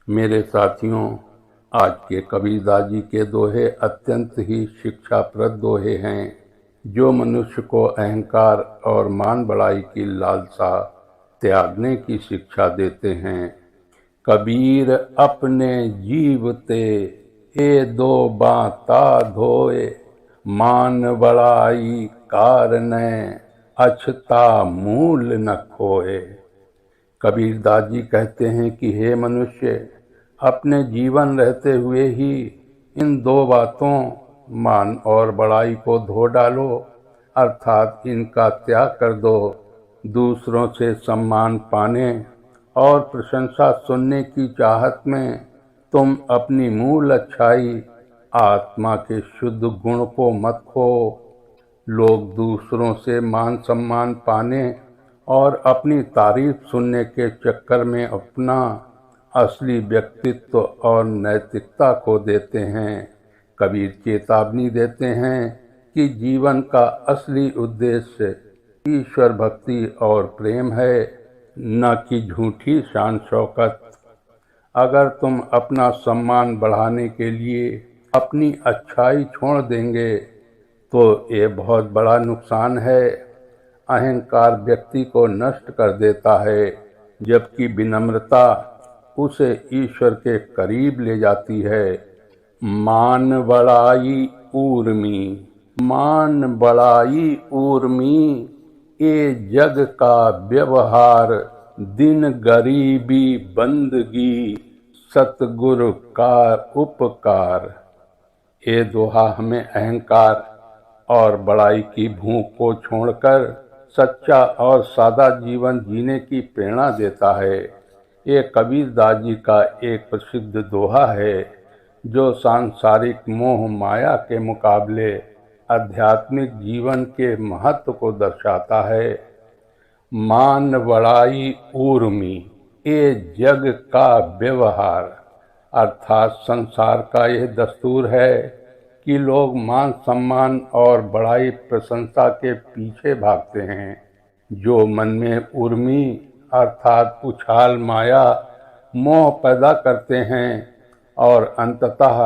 मेरे साथियों, आज के कबीरदास जी के दोहे अत्यंत ही शिक्षाप्रद दोहे हैं, जो मनुष्य को अहंकार और मान बढ़ाई की लालसा त्यागने की शिक्षा देते हैं। कबीर अपने जीवते ये दो बाता धोए, मान बढ़ाई कारणे अछता मूल न खोए। कबीरदास जी कहते हैं कि हे मनुष्य, अपने जीवन रहते हुए ही इन दो बातों मान और बड़ाई को धो डालो, अर्थात इनका त्याग कर दो। दूसरों से सम्मान पाने और प्रशंसा सुनने की चाहत में तुम अपनी मूल अच्छाई आत्मा के शुद्ध गुण को मत खो। लोग दूसरों से मान सम्मान पाने और अपनी तारीफ सुनने के चक्कर में अपना असली व्यक्तित्व और नैतिकता खो देते हैं। कबीर चेतावनी देते हैं कि जीवन का असली उद्देश्य ईश्वर भक्ति और प्रेम है, न कि झूठी शान शौकत। अगर तुम अपना सम्मान बढ़ाने के लिए अपनी अच्छाई छोड़ देंगे तो ये बहुत बड़ा नुकसान है। अहंकार व्यक्ति को नष्ट कर देता है, जबकि विनम्रता उसे ईश्वर के करीब ले जाती है। मान बढ़ाई ऊर्मी, मान बढ़ाई ऊर्मी, ये जग का व्यवहार, दिन गरीबी बंदगी, सतगुरु का उपकार। ये दोहा हमें अहंकार और बड़ाई की भूख को छोड़कर सच्चा और सादा जीवन जीने की प्रेरणा देता है। ये कबीरदास जी का एक प्रसिद्ध दोहा है, जो सांसारिक मोह माया के मुकाबले आध्यात्मिक जीवन के महत्व को दर्शाता है। मान बढ़ाई ऊर्मी, ये जग का व्यवहार, अर्थात संसार का यह दस्तूर है कि लोग मान सम्मान और बड़ाई प्रशंसा के पीछे भागते हैं, जो मन में उर्मी अर्थात उछाल माया मोह पैदा करते हैं और अंततः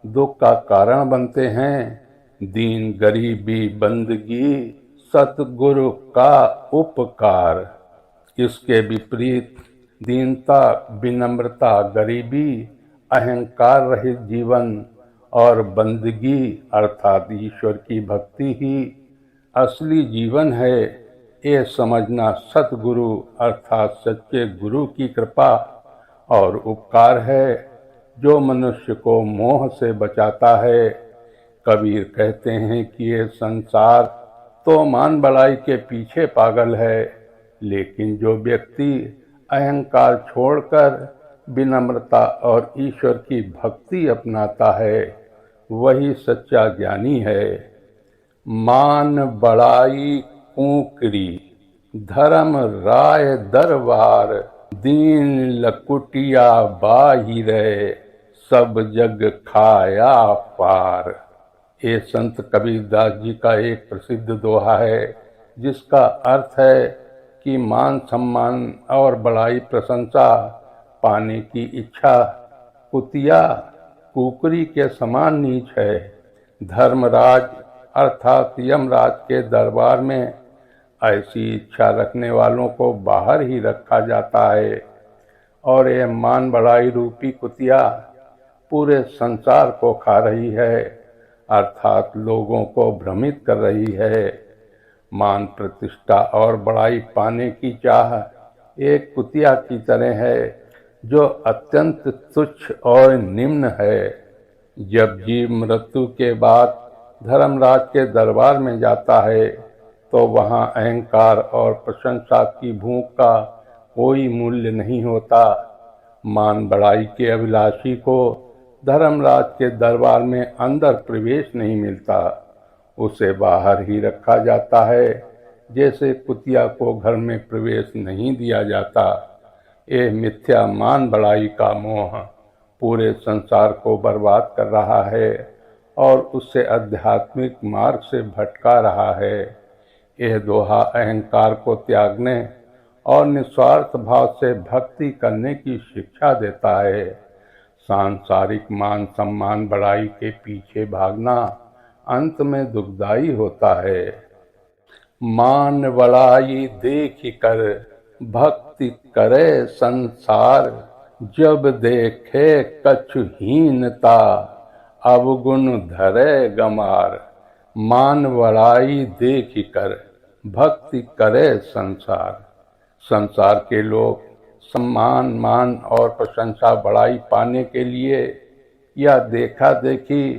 दुख का कारण बनते हैं। दीन गरीबी बंदगी, सतगुरु का उपकार। इसके विपरीत दीनता, विनम्रता, गरीबी, अहंकार रहित जीवन और बंदगी अर्थात ईश्वर की भक्ति ही असली जीवन है। ये समझना सतगुरु अर्थात सच्चे गुरु की कृपा और उपकार है, जो मनुष्य को मोह से बचाता है। कबीर कहते हैं कि ये संसार तो मान बढ़ाई के पीछे पागल है, लेकिन जो व्यक्ति अहंकार छोड़कर विनम्रता और ईश्वर की भक्ति अपनाता है, वही सच्चा ज्ञानी है। मान बढ़ाई कूकरी, धर्म राय दरबार, दीन लकुटिया बाहिरे, सब जग खाया पार। ये संत कबीरदास जी का एक प्रसिद्ध दोहा है, जिसका अर्थ है कि मान सम्मान और बड़ाई प्रशंसा पाने की इच्छा कुतिया कुकरी के समान नीच है। धर्मराज अर्थात यमराज के दरबार में ऐसी इच्छा रखने वालों को बाहर ही रखा जाता है, और ये मान बढ़ाई रूपी कुतिया पूरे संसार को खा रही है, अर्थात लोगों को भ्रमित कर रही है। मान प्रतिष्ठा और बड़ाई पाने की चाह एक कुतिया की तरह है, जो अत्यंत तुच्छ और निम्न है। जब जीव मृत्यु के बाद धर्मराज के दरबार में जाता है, तो वहाँ अहंकार और प्रशंसा की भूख का कोई मूल्य नहीं होता। मान बढ़ाई के अभिलाषी को धर्मराज के दरबार में अंदर प्रवेश नहीं मिलता, उसे बाहर ही रखा जाता है, जैसे कुतिया को घर में प्रवेश नहीं दिया जाता। ये मिथ्या मान बढ़ाई का मोह पूरे संसार को बर्बाद कर रहा है और उससे आध्यात्मिक मार्ग से भटका रहा है। यह दोहा अहंकार को त्यागने और निस्वार्थ भाव से भक्ति करने की शिक्षा देता है। सांसारिक मान सम्मान बड़ाई के पीछे भागना अंत में दुखदाई होता है। मान बड़ाई देख कर भक्ति करे संसार, जब देखे कछु हीनता अवगुण धरे गमार। मान बड़ाई देख कर भक्ति करे संसार। संसार के लोग सम्मान मान और प्रशंसा बड़ाई पाने के लिए या देखा देखी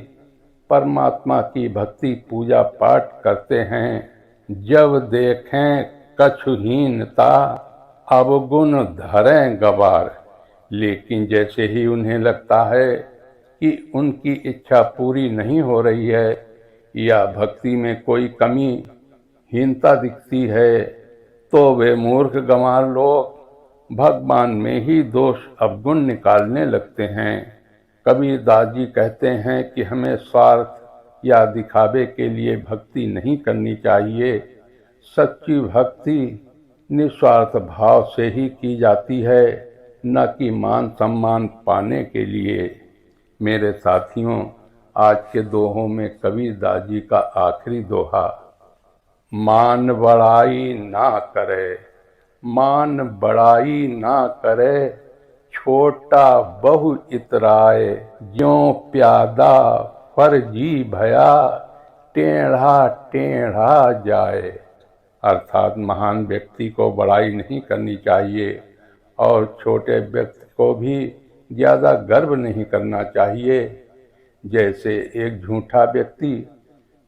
परमात्मा की भक्ति पूजा पाठ करते हैं। जब देखें कछुहीनता अवगुण धरें गवार। लेकिन जैसे ही उन्हें लगता है कि उनकी इच्छा पूरी नहीं हो रही है या भक्ति में कोई कमी हीनता दिखती है, तो वे मूर्ख गंवार लोग भगवान में ही दोष अवगुण निकालने लगते हैं। कबीरदास जी कहते हैं कि हमें स्वार्थ या दिखावे के लिए भक्ति नहीं करनी चाहिए। सच्ची भक्ति निस्वार्थ भाव से ही की जाती है, न कि मान सम्मान पाने के लिए। मेरे साथियों, आज के दोहों में कबीरदास जी का आखिरी दोहा, मान बड़ाई ना करे, मान बड़ाई ना करे, छोटा बहु इतराए, ज्यों प्यादा फर्जी भया, टेढ़ा टेढ़ा जाए। अर्थात महान व्यक्ति को बड़ाई नहीं करनी चाहिए और छोटे व्यक्ति को भी ज़्यादा गर्व नहीं करना चाहिए। जैसे एक झूठा व्यक्ति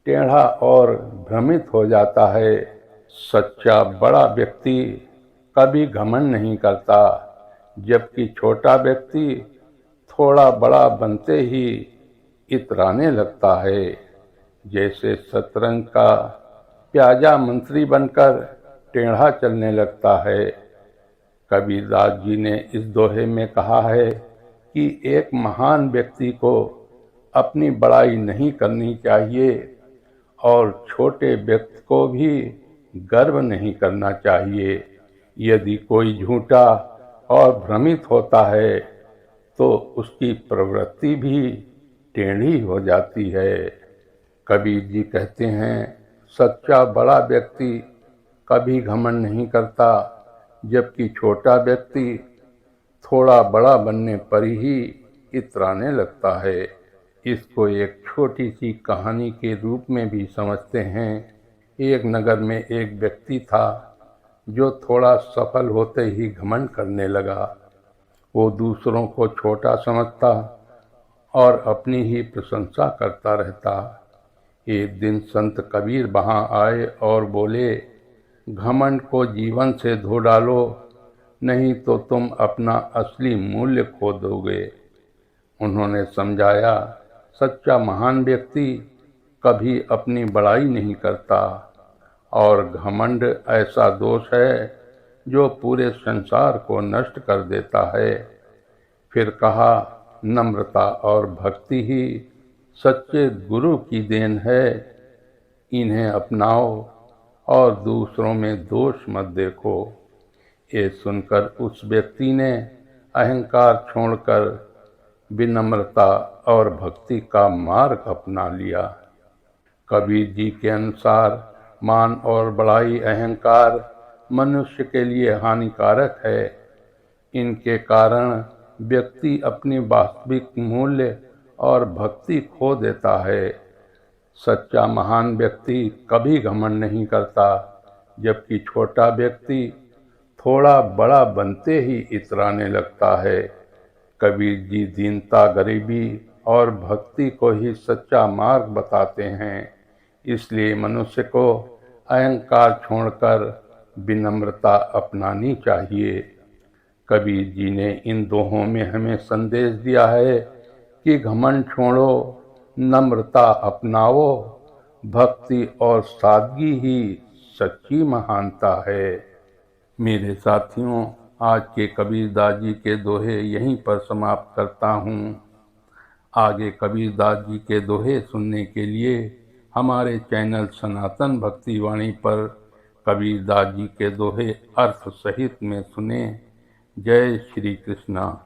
टेढ़ा और भ्रमित हो जाता है, सच्चा बड़ा व्यक्ति कभी घमंड नहीं करता, जबकि छोटा व्यक्ति थोड़ा बड़ा बनते ही इतराने लगता है। जैसे शतरंज का प्याजा मंत्री बनकर टेढ़ा चलने लगता है। कबीरदास जी ने इस दोहे में कहा है कि एक महान व्यक्ति को अपनी बड़ाई नहीं करनी चाहिए और छोटे व्यक्ति को भी गर्व नहीं करना चाहिए। यदि कोई झूठा और भ्रमित होता है तो उसकी प्रवृत्ति भी टेढ़ी हो जाती है। कबीर जी कहते हैं, सच्चा बड़ा व्यक्ति कभी घमंड नहीं करता, जबकि छोटा व्यक्ति थोड़ा बड़ा बनने पर ही इतराने लगता है। इसको एक छोटी सी कहानी के रूप में भी समझते हैं। एक नगर में एक व्यक्ति था जो थोड़ा सफल होते ही घमंड करने लगा। वो दूसरों को छोटा समझता और अपनी ही प्रशंसा करता रहता। एक दिन संत कबीर वहाँ आए और बोले, घमंड को जीवन से धो डालो, नहीं तो तुम अपना असली मूल्य खो दोगे। उन्होंने समझाया, सच्चा महान व्यक्ति कभी अपनी बड़ाई नहीं करता और घमंड ऐसा दोष है जो पूरे संसार को नष्ट कर देता है। फिर कहा, नम्रता और भक्ति ही सच्चे गुरु की देन है, इन्हें अपनाओ और दूसरों में दोष मत देखो। ये सुनकर उस व्यक्ति ने अहंकार छोड़कर विनम्रता और भक्ति का मार्ग अपना लिया। कबीर जी के अनुसार मान और बड़ाई अहंकार मनुष्य के लिए हानिकारक है। इनके कारण व्यक्ति अपनी वास्तविक मूल्य और भक्ति खो देता है। सच्चा महान व्यक्ति कभी घमंड नहीं करता, जबकि छोटा व्यक्ति थोड़ा बड़ा बनते ही इतराने लगता है। कबीर जी दीनता, गरीबी और भक्ति को ही सच्चा मार्ग बताते हैं। इसलिए मनुष्य को अहंकार छोड़कर विनम्रता अपनानी चाहिए। कबीर जी ने इन दोहों में हमें संदेश दिया है कि घमंड छोड़ो, नम्रता अपनाओ, भक्ति और सादगी ही सच्ची महानता है। मेरे साथियों, आज के कबीरदास जी के दोहे यहीं पर समाप्त करता हूँ। आगे कबीरदास जी के दोहे सुनने के लिए हमारे चैनल सनातन भक्ति वाणी पर कबीरदास जी के दोहे अर्थ सहित में सुने। जय श्री कृष्णा।